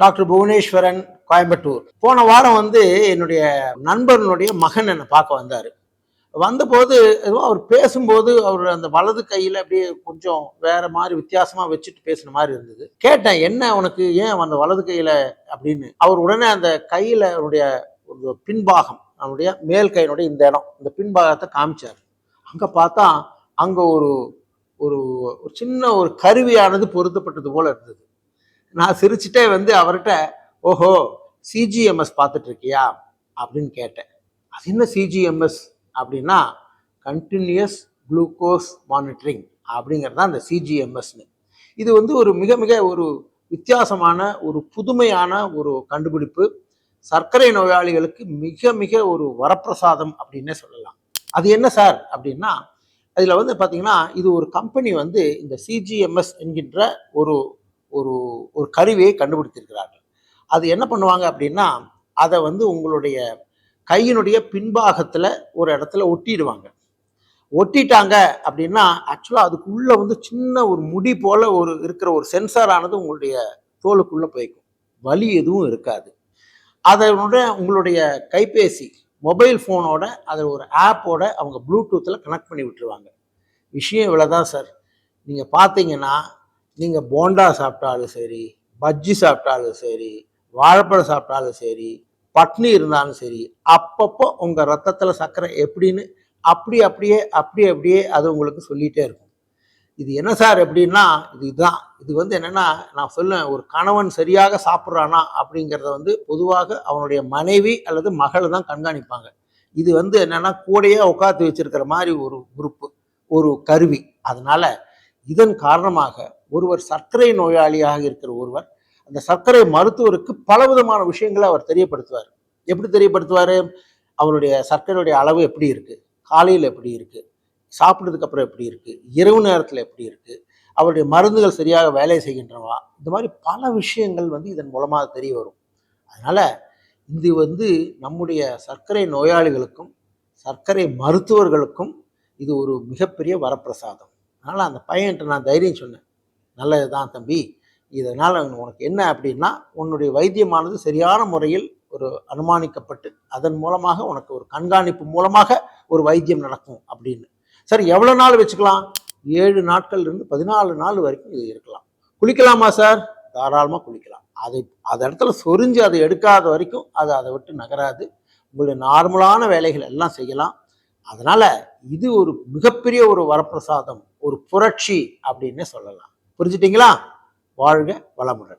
Doctor Bhuvaneswaran, Coimbatore. போன வாரம் வந்து என்னுடைய நண்பர்களுடைய மகன் என்னை பார்க்க வந்தார். வந்தபோது ஏதோ அவர் பேசும்போது அவர் அந்த வலது கையில் அப்படியே கொஞ்சம் வேற மாதிரி வித்தியாசமாக வச்சுட்டு பேசுன மாதிரி இருந்தது. கேட்டேன், என்ன உனக்கு, ஏன் அந்த வலது கையில் அப்படின்னு. அவர் உடனே அந்த கையில் அவருடைய ஒரு பின்பாகம், அவருடைய மேல் கையினுடைய இந்த இடம், இந்த பின்பாகத்தை காமிச்சார். அங்கே பார்த்தா அங்கே ஒரு ஒரு சின்ன ஒரு கருவியானது பொருத்தப்பட்டது போல இருந்தது. நான் சிரிச்சுட்டே வந்து அவர்கிட்ட, ஓஹோ சிஜிஎம்எஸ் பார்த்துட்டு இருக்கியா அப்படின்னு கேட்டேன். அது என்ன சிஜிஎம்எஸ் அப்படின்னா, கண்டினியூஸ் குளுக்கோஸ் மானிட்டரிங் அப்படிங்கிறது தான் அந்த சிஜிஎம்எஸ்னு. இது வந்து ஒரு மிக மிக ஒரு வித்தியாசமான ஒரு புதுமையான ஒரு கண்டுபிடிப்பு. சர்க்கரை நோயாளிகளுக்கு மிக மிக ஒரு வரப்பிரசாதம் அப்படின்னே சொல்லலாம். அது என்ன சார் அப்படின்னா, அதில் வந்து பார்த்தீங்கன்னா, இது ஒரு கம்பெனி வந்து இந்த சிஜிஎம்எஸ் என்கின்ற ஒரு ஒரு ஒரு கருவியை கண்டுபிடித்திருக்கிறார்கள். அது என்ன பண்ணுவாங்க அப்படின்னா, அதை வந்து உங்களுடைய கையினுடைய பின்பாகத்தில் ஒரு இடத்துல ஒட்டிடுவாங்க. ஒட்டிட்டாங்க அப்படின்னா ஆக்சுவலாக அதுக்குள்ளே வந்து சின்ன ஒரு முடி போல் ஒரு இருக்கிற ஒரு சென்சாரானது உங்களுடைய தோலுக்குள்ளே போய்க்கும். வலி எதுவும் இருக்காது. அதனுடைய உங்களுடைய கைபேசி மொபைல் ஃபோனோட அதை ஒரு ஆப்போட அவங்க ப்ளூடூத்தில் கனெக்ட் பண்ணி விட்டுருவாங்க. விஷயம் இவ்வளோதான் சார். நீங்கள் பார்த்தீங்கன்னா, நீங்கள் போண்டா சாப்பிட்டாலும் சரி, பஜ்ஜி சாப்பிட்டாலும் சரி, வாழைப்பழம் சாப்பிட்டாலும் சரி, பட்னி இருந்தாலும் சரி, அப்பப்போ உங்கள் ரத்தத்தில் சர்க்கரை எப்படின்னு அப்படியே அது உங்களுக்கு சொல்லிகிட்டே இருக்கும். இது என்ன சார் எப்படின்னா, இதுதான். இது வந்து என்னென்னா, நான் சொல்லுவேன், ஒரு கணவன் சரியாக சாப்பிட்றானா அப்படிங்கிறத வந்து பொதுவாக அவனுடைய மனைவி அல்லது மகள் தான் கண்காணிப்பாங்க. இது வந்து என்னென்னா, கூடையே உட்காந்து வச்சிருக்கிற மாதிரி ஒரு குரூப்பு, ஒரு கருவி. அதனால இதன் காரணமாக ஒருவர் சர்க்கரை நோயாளியாக இருக்கிற ஒருவர் அந்த சர்க்கரை மருத்துவருக்கு பலவிதமான விஷயங்களை அவர் தெரியப்படுத்துவார். எப்படி தெரியப்படுத்துவார்? அவருடைய சர்க்கரையுடைய அளவு எப்படி இருக்குது, காலையில் எப்படி இருக்குது, சாப்பிட்றதுக்கு அப்புறம் எப்படி இருக்குது, இரவு நேரத்தில் எப்படி இருக்குது, அவருடைய மருந்துகள் சரியாக வேலை செய்கின்றனவா, இந்த மாதிரி பல விஷயங்கள் வந்து இதன் மூலமாக தெரிய வரும். அதனால் இது வந்து நம்முடைய சர்க்கரை நோயாளிகளுக்கும் சர்க்கரை மருத்துவர்களுக்கும் இது ஒரு மிகப்பெரிய வரப்பிரசாதம். அதனால் அந்த பையன்கிட்ட நான் தைரியம் சொன்னேன், நல்லது தான் தம்பி, இதனால் உனக்கு என்ன அப்படின்னா, உன்னுடைய வைத்தியமானது சரியான முறையில் ஒரு அனுமானிக்கப்பட்டு அதன் மூலமாக உனக்கு ஒரு கண்காணிப்பு மூலமாக ஒரு வைத்தியம் நடக்கும் அப்படின்னு. சரி, எவ்வளோ நாள் வச்சுக்கலாம்? 7 நாட்கள்லேருந்து 14 நாள் வரைக்கும் இது இருக்கலாம். குளிக்கலாமா சார்? தாராளமாக குளிக்கலாம். அது இடத்துல சொரிஞ்சு அதை எடுக்காத வரைக்கும் அதை விட்டு நகராது. உங்களுடைய நார்மலான வேலைகள் எல்லாம் செய்யலாம். அதனால் இது ஒரு மிகப்பெரிய ஒரு வரப்பிரசாதம், ஒரு புரட்சி அப்படின்னே சொல்லலாம். புரிஞ்சுட்டிங்களா? வாழ்க வளமுடன்.